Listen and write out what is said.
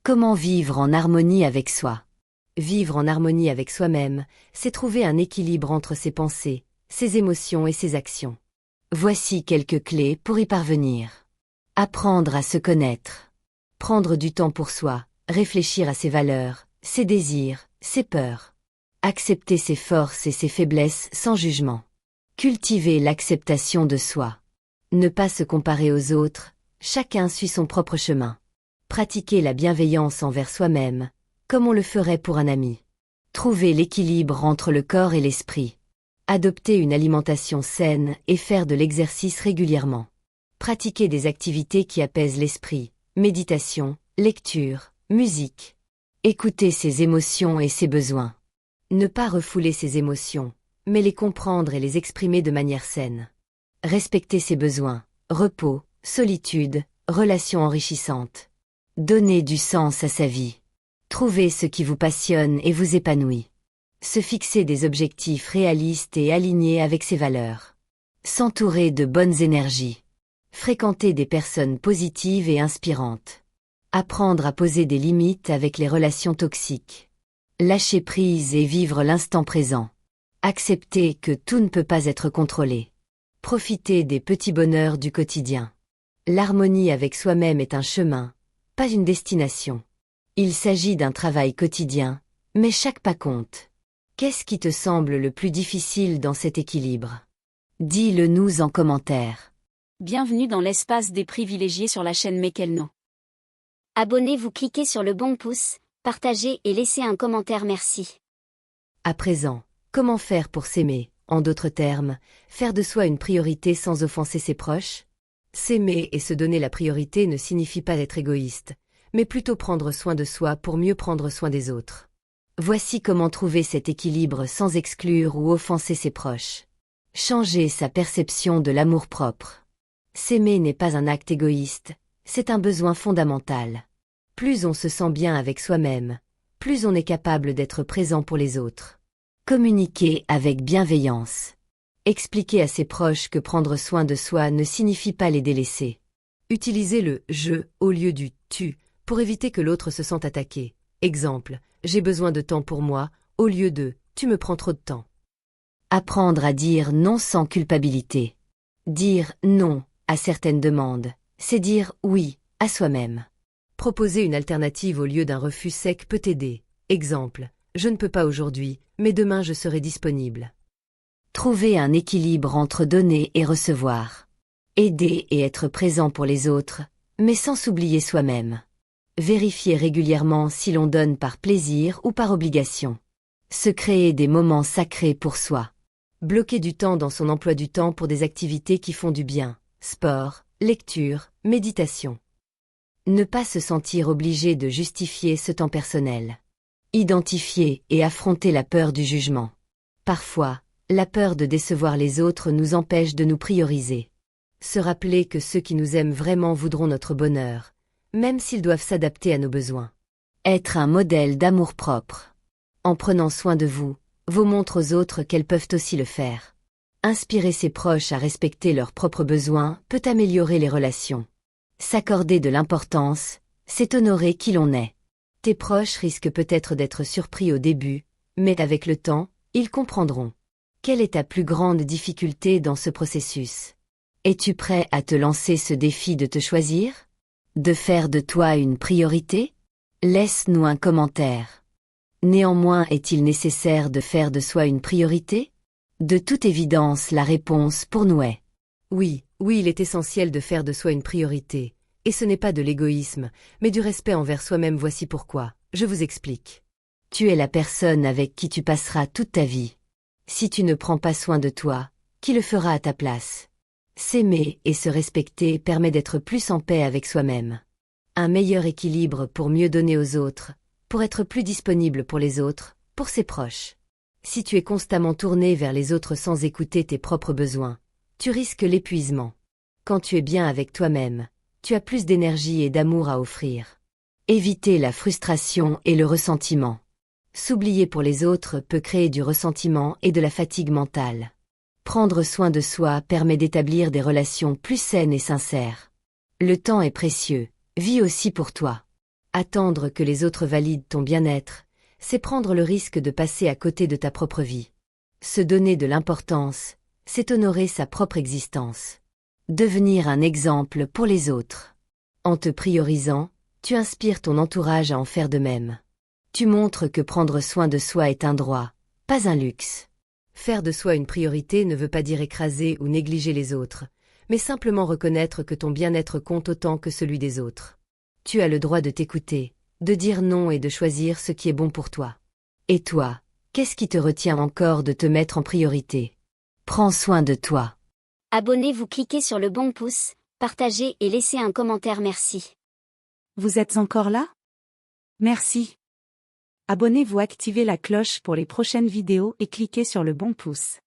Comment vivre en harmonie avec soi? Vivre en harmonie avec soi-même, c'est trouver un équilibre entre ses pensées, ses émotions et ses actions. Voici quelques clés pour y parvenir. Apprendre à se connaître. Prendre du temps pour soi, réfléchir à ses valeurs, ses désirs, ses peurs. Accepter ses forces et ses faiblesses sans jugement. Cultiver l'acceptation de soi. Ne pas se comparer aux autres, chacun suit son propre chemin. Pratiquer la bienveillance envers soi-même, comme on le ferait pour un ami. Trouver l'équilibre entre le corps et l'esprit. Adopter une alimentation saine et faire de l'exercice régulièrement. Pratiquer des activités qui apaisent l'esprit, méditation, lecture, musique. Écouter ses émotions et ses besoins. Ne pas refouler ses émotions, mais les comprendre et les exprimer de manière saine. Respecter ses besoins, repos, solitude, relations enrichissantes. Donner du sens à sa vie. Trouver ce qui vous passionne et vous épanouit. Se fixer des objectifs réalistes et alignés avec ses valeurs. S'entourer de bonnes énergies. Fréquenter des personnes positives et inspirantes. Apprendre à poser des limites avec les relations toxiques. Lâcher prise et vivre l'instant présent. Accepter que tout ne peut pas être contrôlé. Profiter des petits bonheurs du quotidien. L'harmonie avec soi-même est un chemin, pas une destination. Il s'agit d'un travail quotidien, mais chaque pas compte. Qu'est-ce qui te semble le plus difficile dans cet équilibre? Dis-le nous en commentaire. Bienvenue dans l'espace des privilégiés sur la chaîne Mekelno. Abonnez-vous, cliquez sur le bon pouce, partagez et laissez un commentaire, merci. À présent, comment faire pour s'aimer? En d'autres termes, faire de soi une priorité sans offenser ses proches? S'aimer et se donner la priorité ne signifie pas être égoïste, mais plutôt prendre soin de soi pour mieux prendre soin des autres. Voici comment trouver cet équilibre sans exclure ou offenser ses proches. Changer sa perception de l'amour-propre. S'aimer n'est pas un acte égoïste, c'est un besoin fondamental. Plus on se sent bien avec soi-même, plus on est capable d'être présent pour les autres. Communiquer avec bienveillance. Expliquer à ses proches que prendre soin de soi ne signifie pas les délaisser. Utiliser le « je » au lieu du « tu » pour éviter que l'autre se sente attaqué. Exemple, j'ai besoin de temps pour moi, au lieu de « tu me prends trop de temps ». Apprendre à dire non sans culpabilité. Dire non à certaines demandes, c'est dire oui à soi-même. Proposer une alternative au lieu d'un refus sec peut aider. Exemple, je ne peux pas aujourd'hui, mais demain je serai disponible. Trouver un équilibre entre donner et recevoir. Aider et être présent pour les autres, mais sans s'oublier soi-même. Vérifier régulièrement si l'on donne par plaisir ou par obligation. Se créer des moments sacrés pour soi. Bloquer du temps dans son emploi du temps pour des activités qui font du bien, sport, lecture, méditation. Ne pas se sentir obligé de justifier ce temps personnel. Identifier et affronter la peur du jugement. Parfois, la peur de décevoir les autres nous empêche de nous prioriser. Se rappeler que ceux qui nous aiment vraiment voudront notre bonheur, même s'ils doivent s'adapter à nos besoins. Être un modèle d'amour-propre. En prenant soin de vous, vous montrez aux autres qu'elles peuvent aussi le faire. Inspirer ses proches à respecter leurs propres besoins peut améliorer les relations. S'accorder de l'importance, c'est honorer qui l'on est. Tes proches risquent peut-être d'être surpris au début, mais avec le temps, ils comprendront. Quelle est ta plus grande difficulté dans ce processus? Es-tu prêt à te lancer ce défi de te choisir? De faire de toi une priorité? Laisse-nous un commentaire. Néanmoins, est-il nécessaire de faire de soi une priorité? De toute évidence, la réponse pour nous est oui, il est essentiel de faire de soi une priorité. Et ce n'est pas de l'égoïsme, mais du respect envers soi-même. Voici pourquoi. Je vous explique. Tu es la personne avec qui tu passeras toute ta vie. Si tu ne prends pas soin de toi, qui le fera à ta place? S'aimer et se respecter permet d'être plus en paix avec soi-même. Un meilleur équilibre pour mieux donner aux autres, pour être plus disponible pour les autres, pour ses proches. Si tu es constamment tourné vers les autres sans écouter tes propres besoins, tu risques l'épuisement. Quand tu es bien avec toi-même, tu as plus d'énergie et d'amour à offrir. Éviter la frustration et le ressentiment. S'oublier pour les autres peut créer du ressentiment et de la fatigue mentale. Prendre soin de soi permet d'établir des relations plus saines et sincères. Le temps est précieux, vis aussi pour toi. Attendre que les autres valident ton bien-être, c'est prendre le risque de passer à côté de ta propre vie. Se donner de l'importance, c'est honorer sa propre existence. Devenir un exemple pour les autres. En te priorisant, tu inspires ton entourage à en faire de même. Tu montres que prendre soin de soi est un droit, pas un luxe. Faire de soi une priorité ne veut pas dire écraser ou négliger les autres, mais simplement reconnaître que ton bien-être compte autant que celui des autres. Tu as le droit de t'écouter, de dire non et de choisir ce qui est bon pour toi. Et toi, qu'est-ce qui te retient encore de te mettre en priorité? Prends soin de toi. Abonnez-vous, cliquez sur le bon pouce, partagez et laissez un commentaire merci. Vous êtes encore là? Merci. Abonnez-vous, activez la cloche pour les prochaines vidéos et cliquez sur le bon pouce.